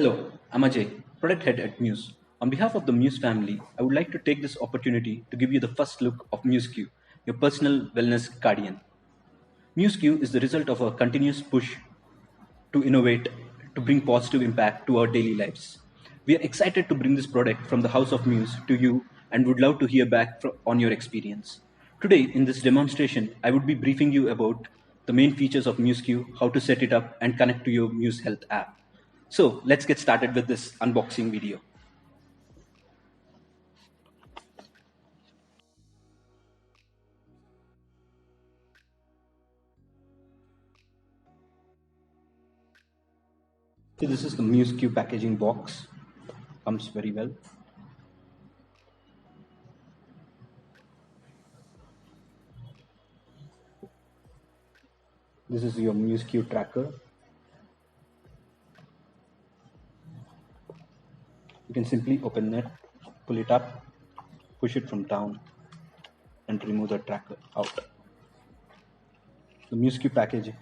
Hello, I'm Ajay, product head at Muse. On behalf of the Muse family, I would like to take this opportunity to give you the first look of MuseQ, your personal wellness guardian. MuseQ is the result of a continuous push to innovate, to bring positive impact to our daily lives. We are excited to bring this product from the House of Muse to you and would love to hear back on your experience. Today, in this demonstration, I would be briefing you about the main features of MuseQ, how to set it up, and connect to your Muse Health app. So let's get started with this unboxing video. So this is the MuseQ packaging box. Comes very well. This is your MuseQ tracker. You can simply open it, pull it up, push it from down, and remove the tracker out. The MuseQ package.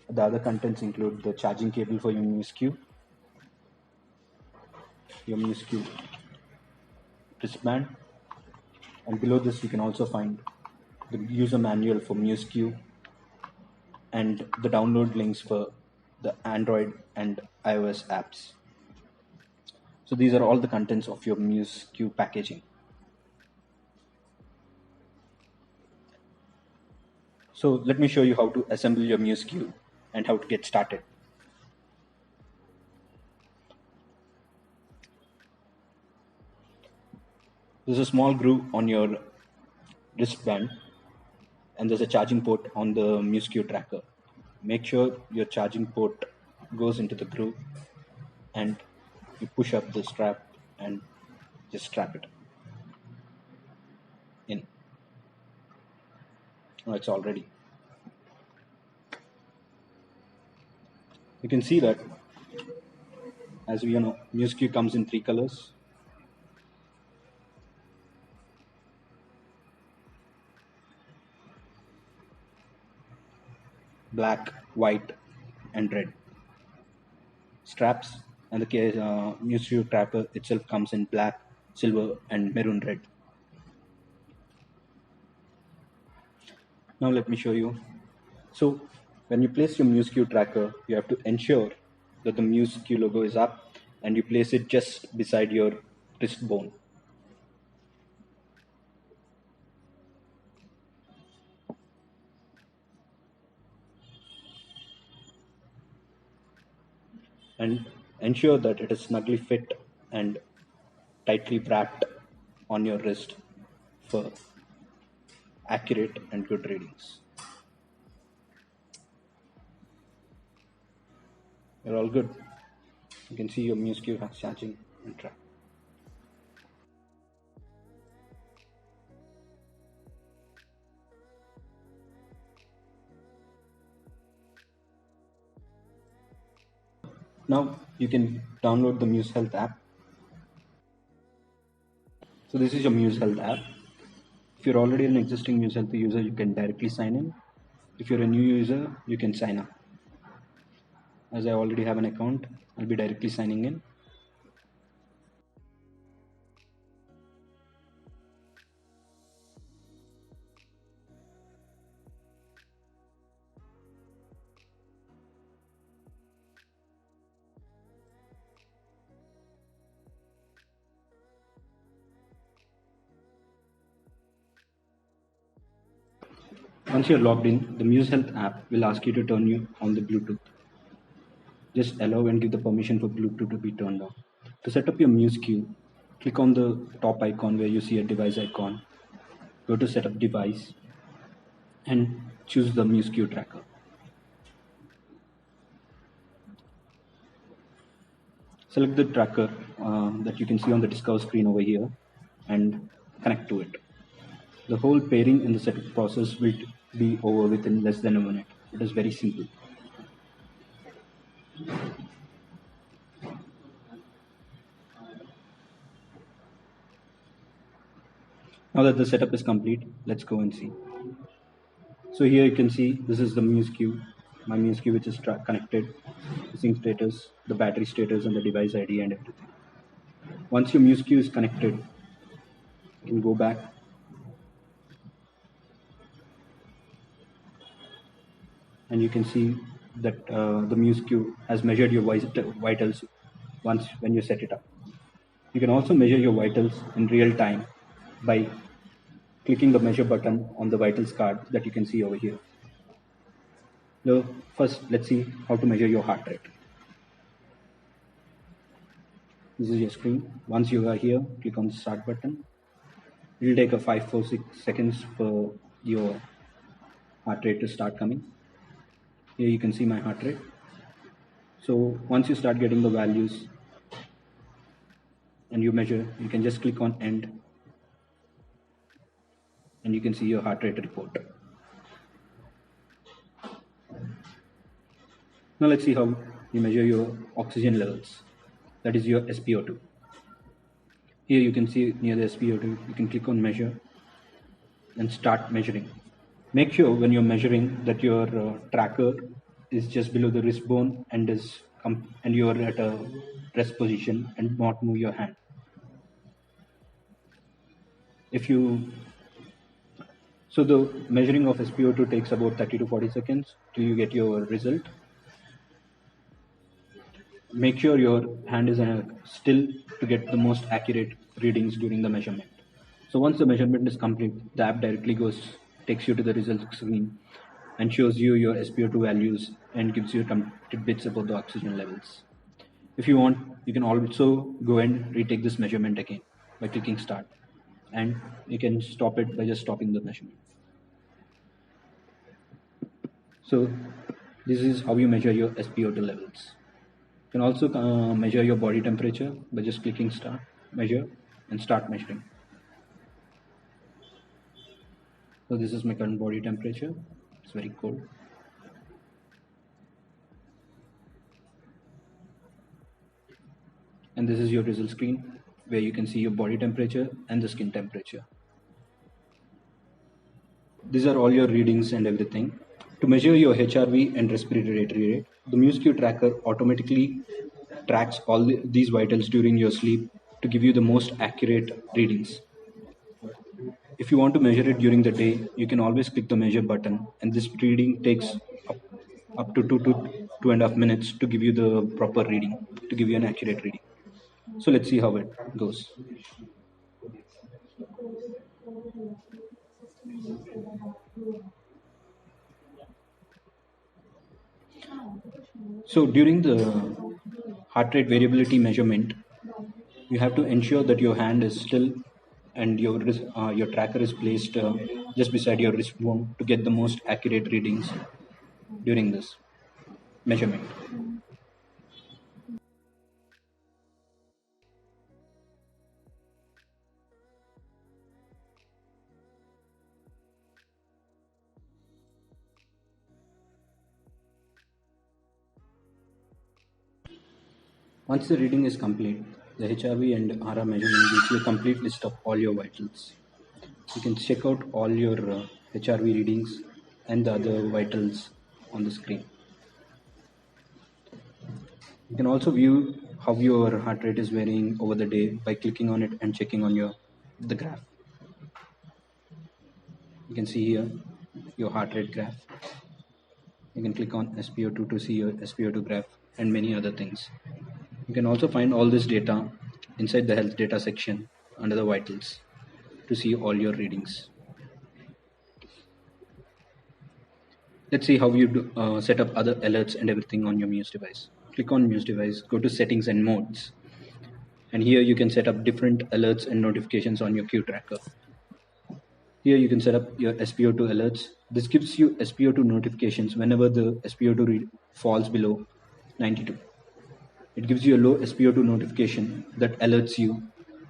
The other contents include the charging cable for your MuseQ wristband, and below this you can also find the user manual for MuseQ and the download links for the Android and iOS apps. So these are all the contents of your MuseQ packaging. So let me show you how to assemble your MuseQ and how to get started. There's a small groove on your wristband and there's a charging port on the MuseQ tracker. Make sure your charging port goes into the groove and you push up the strap and just strap it in. Oh, it's all ready. You can see that, as we know, MuseQ comes in 3 colors. Black, white, and red. Straps and the MuseQ tracker itself comes in black, silver, and maroon red. Now let me show you. So when you place your MuseQ tracker, you have to ensure that the MuseQ logo is up and you place it just beside your wrist bone. And ensure that it is snugly fit and tightly wrapped on your wrist for accurate and good readings. You're all good. You can see your MuseQ has charging and track. Now you can download the Muse Health app. So this is your Muse Health app. If you're already an existing Muse Health user, you can directly sign in. If you're a new user, you can sign up. As I already have an account, I'll be directly signing in. Once you're logged in, the Muse Health app will ask you to turn you on the Bluetooth. Just allow and give the permission for Bluetooth to be turned on. To set up your MuseQ, click on the top icon where you see a device icon. Go to Setup Device and choose the MuseQ tracker. Select the tracker that you can see on the Discover screen over here and connect to it. The whole pairing and the setup process will be over within less than a minute. It is very simple. Now that the setup is complete, let's go and see. So here you can see this is the MuseQ my MuseQ which is connected, the sync status, the battery status, and the device ID and everything. Once your MuseQ is connected, you can go back and you can see that the MuseQ has measured your vitals once when you set it up. You can also measure your vitals in real time by clicking the measure button on the vitals card that you can see over here. So first, let's see how to measure your heart rate. This is your screen. Once you are here, click on the start button. It will take a 5-6 seconds for your heart rate to start coming. Here you can see my heart rate. So once you start getting the values and you measure, you can just click on end and you can see your heart rate report. Now let's see how you measure your oxygen levels. That is your SpO2. Here you can see near the SpO2, you can click on measure and start measuring. Make sure when you're measuring that your tracker is just below the wrist bone and you're at a rest position and not move your hand. So the measuring of SpO2 takes about 30 to 40 seconds till you get your result. Make sure your hand is still to get the most accurate readings during the measurement. So once the measurement is complete, the app directly takes you to the results screen and shows you your SpO2 values and gives you tidbits about the oxygen levels. If you want, you can also go and retake this measurement again by clicking start, and you can stop it by just stopping the measurement. So this is how you measure your SpO2 levels. You can also measure your body temperature by just clicking start, measure, and start measuring. So this is my current body temperature. It's very cold. And this is your result screen where you can see your body temperature and the skin temperature. These are all your readings and everything. To measure your HRV and respiratory rate, the MuseQ tracker automatically tracks all these vitals during your sleep to give you the most accurate readings. If you want to measure it during the day, you can always click the measure button, and this reading takes up to 2.5 minutes to give you the proper reading, to give you an accurate reading. So let's see how it goes. So during the heart rate variability measurement, you have to ensure that your hand is still and your tracker is placed just beside your wrist bone to get the most accurate readings during this measurement. Once the reading is complete, the HRV and RR measurement gives you a complete list of all your vitals. You can check out all your HRV readings and the other vitals on the screen. You can also view how your heart rate is varying over the day by clicking on it and checking on the graph. You can see here your heart rate graph. You can click on SpO2 to see your SpO2 graph and many other things. You can also find all this data inside the health data section under the vitals to see all your readings. Let's see how you set up other alerts and everything on your Muse device. Click on Muse device, go to settings and modes. And here you can set up different alerts and notifications on your Q tracker. Here you can set up your SpO2 alerts. This gives you SpO2 notifications whenever the SpO2 falls below 92. It gives you a low SpO2 notification that alerts you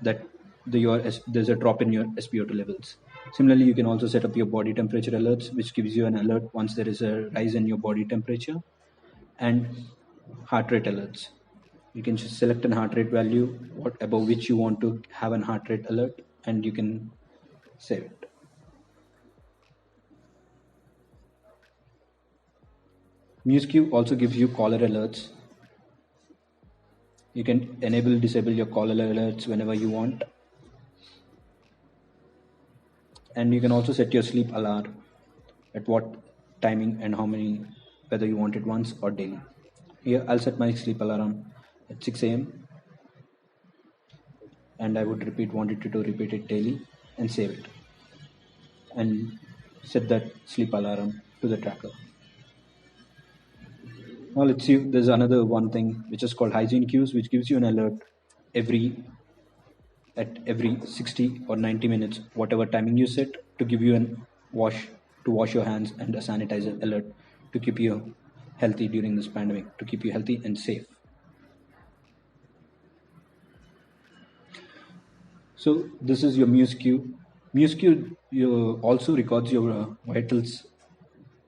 that there's a drop in your SpO2 levels. Similarly, you can also set up your body temperature alerts, which gives you an alert once there is a rise in your body temperature, and heart rate alerts. You can just select an heart rate value above which you want to have an heart rate alert, and you can save it. MuseQ also gives you caller alerts. You can enable, disable your caller alerts whenever you want. And you can also set your sleep alarm at what timing and how many, whether you want it once or daily. Here I'll set my sleep alarm at 6 a.m. and I would want it to repeat it daily and save it and set that sleep alarm to the tracker. Now let's see, there's another one thing which is called hygiene cues, which gives you an alert every 60 or 90 minutes, whatever timing you set, to give you an wash your hands and a sanitizer alert to keep you healthy during this pandemic, to keep you healthy and safe. So this is your MuseQ. MuseQ also records your vitals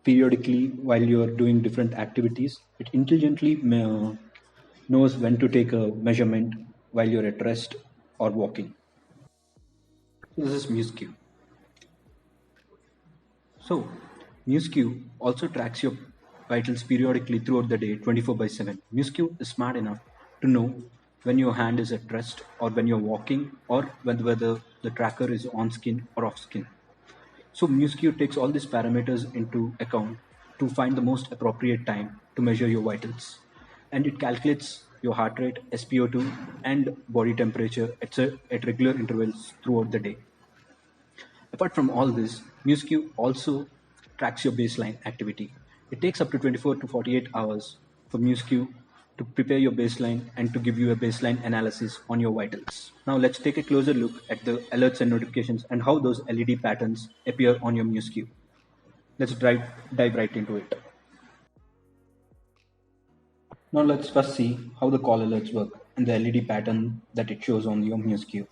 periodically while you are doing different activities. It intelligently knows when to take a measurement while you're at rest or walking. So this is MuseQ. So MuseQ also tracks your vitals periodically throughout the day, 24/7. MuseQ is smart enough to know when your hand is at rest or when you're walking, or whether the tracker is on skin or off skin. So MuseQ takes all these parameters into account to find the most appropriate time to measure your vitals. And it calculates your heart rate, SpO2, and body temperature at regular intervals throughout the day. Apart from all this, MuseQ also tracks your baseline activity. It takes up to 24 to 48 hours for MuseQ to prepare your baseline and to give you a baseline analysis on your vitals. Now let's take a closer look at the alerts and notifications and how those LED patterns appear on your MuseQ. Let's dive right into it. Now let's first see how the call alerts work and the LED pattern that it shows on your MuseQ.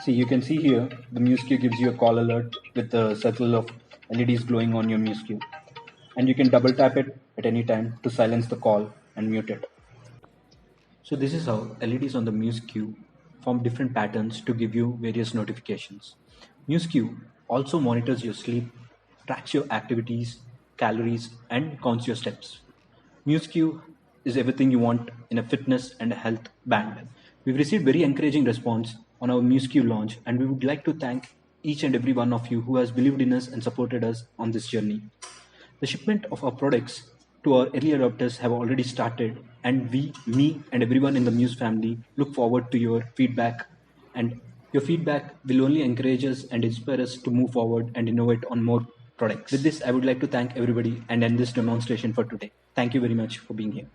See, you can see here, the MuseQ gives you a call alert with a circle of LEDs glowing on your MuseQ. And you can double tap it at any time to silence the call and mute it. So this is how LEDs on the MuseQ form different patterns to give you various notifications. MuseQ also monitors your sleep, tracks your activities, calories, and counts your steps. MuseQ is everything you want in a fitness and a health band. We've received very encouraging response on our MuseQ launch, and we would like to thank each and every one of you who has believed in us and supported us on this journey. The shipment of our products to our early adopters have already started, and me and everyone in the Muse family look forward to your feedback, and your feedback will only encourage us and inspire us to move forward and innovate on more products. With this, I would like to thank everybody and end this demonstration for today. Thank you very much for being here.